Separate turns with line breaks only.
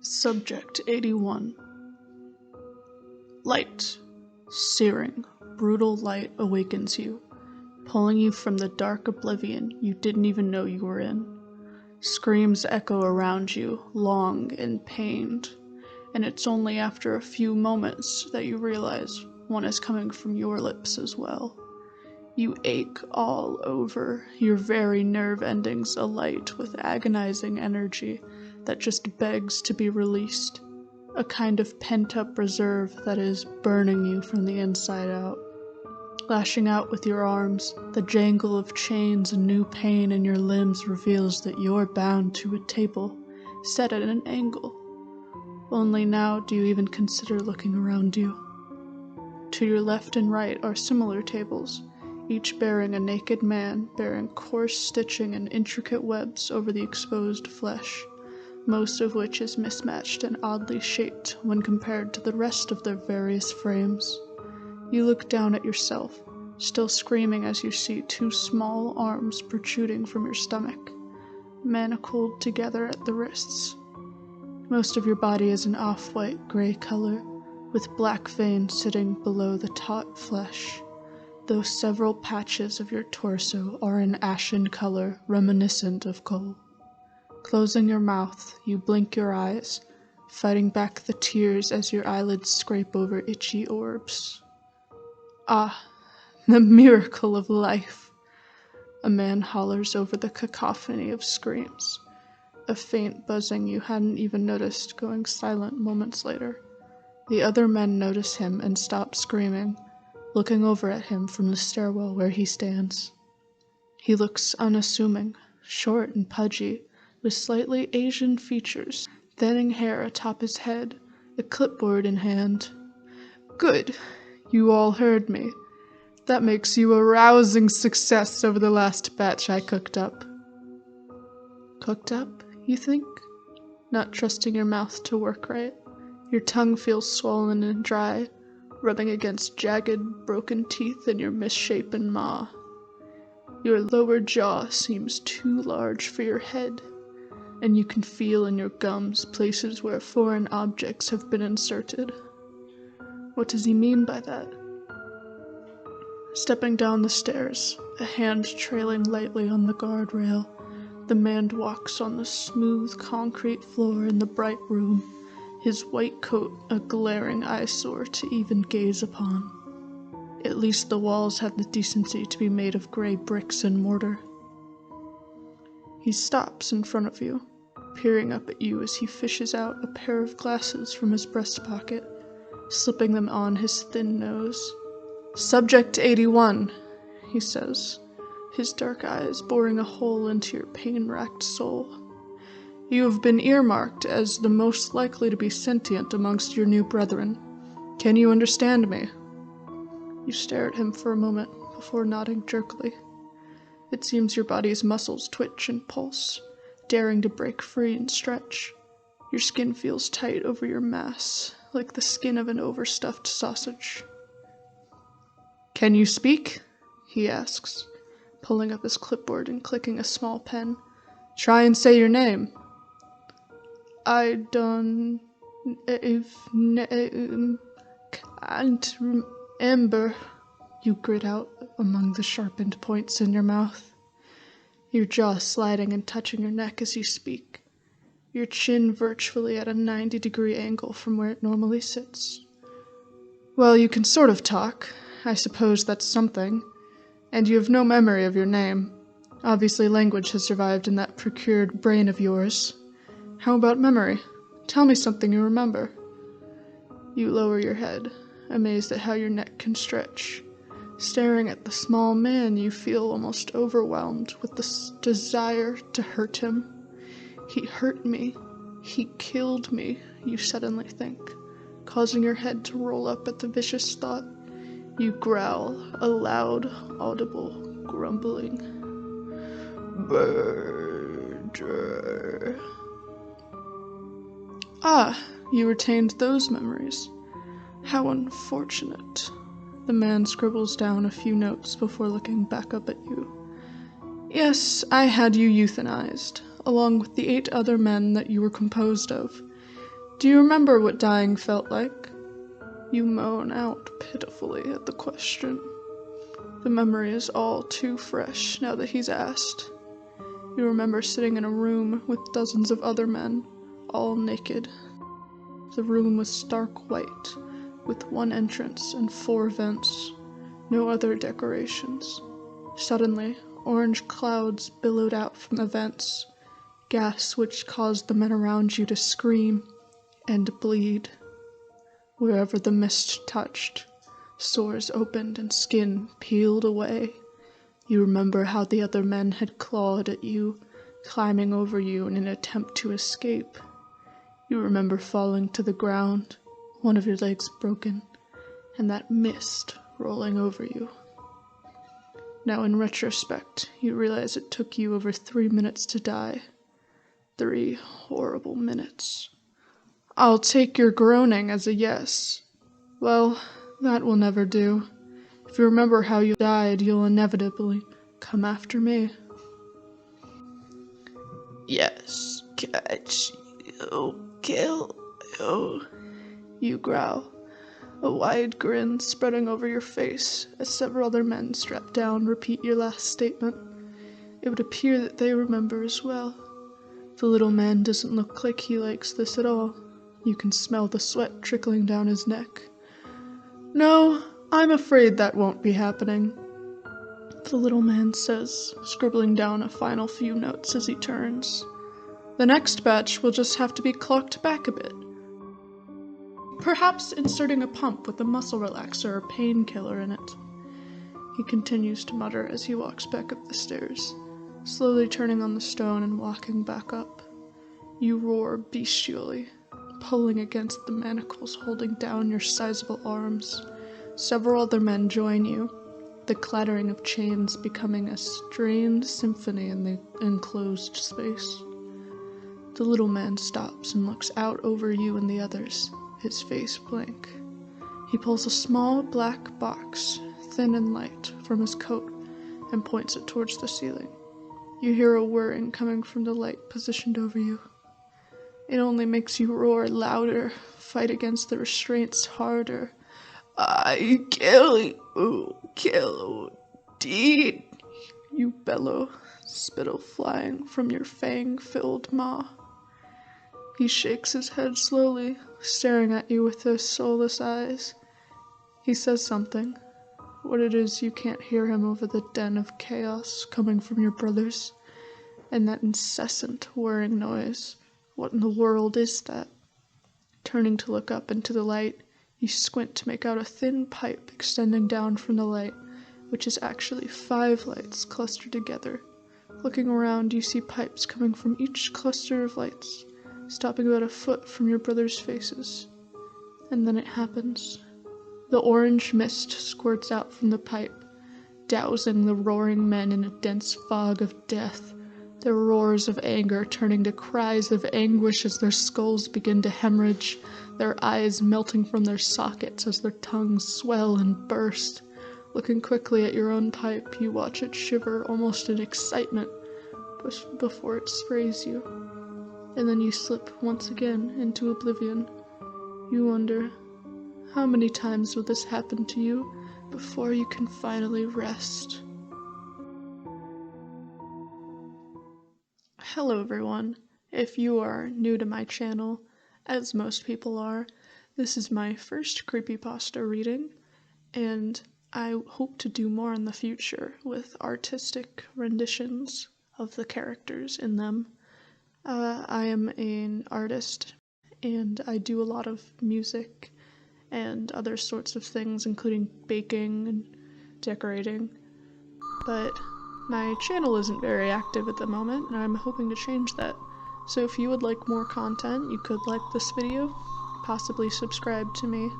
Subject 81. Light. Searing, brutal light awakens you, pulling you from the dark oblivion you didn't even know you were in. Screams echo around you, long and pained, and it's only after a few moments that you realize one is coming from your lips as well. You ache all over, your very nerve endings alight with agonizing energy that just begs to be released, a kind of pent-up reserve that is burning you from the inside out. Lashing out with your arms, the jangle of chains and new pain in your limbs reveals that you're bound to a table, set at an angle. Only now do you even consider looking around you. To your left and right are similar tables, each bearing a naked man bearing coarse stitching and intricate webs over the exposed flesh, most of which is mismatched and oddly shaped when compared to the rest of their various frames. You look down at yourself, still screaming as you see two small arms protruding from your stomach, manacled together at the wrists. Most of your body is an off-white gray color, with black veins sitting below the taut flesh, though several patches of your torso are an ashen color reminiscent of coal. Closing your mouth, you blink your eyes, fighting back the tears as your eyelids scrape over itchy orbs. Ah, the miracle of life! A man hollers over the cacophony of screams, a faint buzzing you hadn't even noticed going silent moments later. The other men notice him and stop screaming, looking over at him from the stairwell where he stands. He looks unassuming, short and pudgy, with slightly Asian features, thinning hair atop his head, a clipboard in hand. Good! You all heard me. That makes you a rousing success over the last batch I cooked up. Cooked up, you think? Not trusting your mouth to work right. Your tongue feels swollen and dry, rubbing against jagged, broken teeth in your misshapen maw. Your lower jaw seems too large for your head, and you can feel in your gums places where foreign objects have been inserted. What does he mean by that? Stepping down the stairs, a hand trailing lightly on the guardrail, the man walks on the smooth concrete floor in the bright room, his white coat a glaring eyesore to even gaze upon. At least the walls have the decency to be made of gray bricks and mortar. He stops in front of you, peering up at you as he fishes out a pair of glasses from his breast pocket, slipping them on his thin nose. "Subject 81, he says, his dark eyes boring a hole into your pain-racked soul. You have been earmarked as the most likely to be sentient amongst your new brethren. Can you understand me?" You stare at him for a moment before nodding jerkily. It seems your body's muscles twitch and pulse, daring to break free and stretch. Your skin feels tight over your mass, like the skin of an overstuffed sausage. "Can you speak?" he asks, pulling up his clipboard and clicking a small pen. "Try and say your name." "I don't can't remember," you grit out among the sharpened points in your mouth, your jaw sliding and touching your neck as you speak, your chin virtually at a 90-degree angle from where it normally sits. "Well, you can sort of talk. I suppose that's something. And you have no memory of your name. Obviously language has survived in that procured brain of yours. How about memory? Tell me something you remember." You lower your head, amazed at how your neck can stretch. Staring at the small man, you feel almost overwhelmed with the desire to hurt him. He hurt me. He killed me, you suddenly think, causing your head to roll up at the vicious thought. You growl, a loud, audible grumbling. "Murder." "Ah, you retained those memories. How unfortunate." The man scribbles down a few notes before looking back up at you. "Yes, I had you euthanized, along with the 8 other men that you were composed of. Do you remember what dying felt like? You moan out pitifully at the question. The memory is all too fresh now that he's asked. You remember sitting in a room with dozens of other men, all naked. The room was stark white, with one entrance and 4 vents, no other decorations. Suddenly, orange clouds billowed out from the vents, gas which caused the men around you to scream and bleed. Wherever the mist touched, sores opened and skin peeled away. You remember how the other men had clawed at you, climbing over you in an attempt to escape. You remember falling to the ground, one of your legs broken, and that mist rolling over you. Now in retrospect, you realize it took you over 3 minutes to die. 3 horrible minutes. I'll take your groaning as a yes. Well, that will never do. If you remember how you died, you'll inevitably come after me. Yes, catch you, kill you, you growl, a wide grin spreading over your face as several other men strapped down repeat your last statement. It would appear that they remember as well. The little man doesn't look like he likes this at all. You can smell the sweat trickling down his neck. No, I'm afraid that won't be happening, the little man says, scribbling down a final few notes as he turns. The next batch will just have to be clocked back a bit. Perhaps inserting a pump with a muscle relaxer or painkiller in it. He continues to mutter as he walks back up the stairs, slowly turning on the stone and walking back up. You roar bestially, pulling against the manacles holding down your sizable arms. Several other men join you, the clattering of chains becoming a strained symphony in the enclosed space. The little man stops and looks out over you and the others, his face blank. He pulls a small black box, thin and light, from his coat and points it towards the ceiling. You hear a whirring coming from the light positioned over you. It only makes you roar louder, fight against the restraints harder. I kill Dean, you bellow, spittle flying from your fang-filled maw. He shakes his head slowly, staring at you with those soulless eyes. He says something. What it is, you can't hear him over the din of chaos coming from your brothers, and that incessant whirring noise. What in the world is that? Turning to look up into the light, you squint to make out a thin pipe extending down from the light, which is actually 5 lights clustered together. Looking around, you see pipes coming from each cluster of lights, stopping about a foot from your brothers' faces. And then it happens. The orange mist squirts out from the pipe, dousing the roaring men in a dense fog of death, their roars of anger turning to cries of anguish as their skulls begin to hemorrhage, their eyes melting from their sockets as their tongues swell and burst. Looking quickly at your own pipe, you watch it shiver almost in excitement before it sprays you. And then you slip once again into oblivion. You wonder, how many times will this happen to you before you can finally rest? Hello everyone. If you are new to my channel, as most people are, this is my first Creepypasta reading, and I hope to do more in the future with artistic renditions of the characters in them. I am an artist, and I do a lot of music and other sorts of things, including baking and decorating, but my channel isn't very active at the moment, and I'm hoping to change that. So if you would like more content, you could like this video, possibly subscribe to me.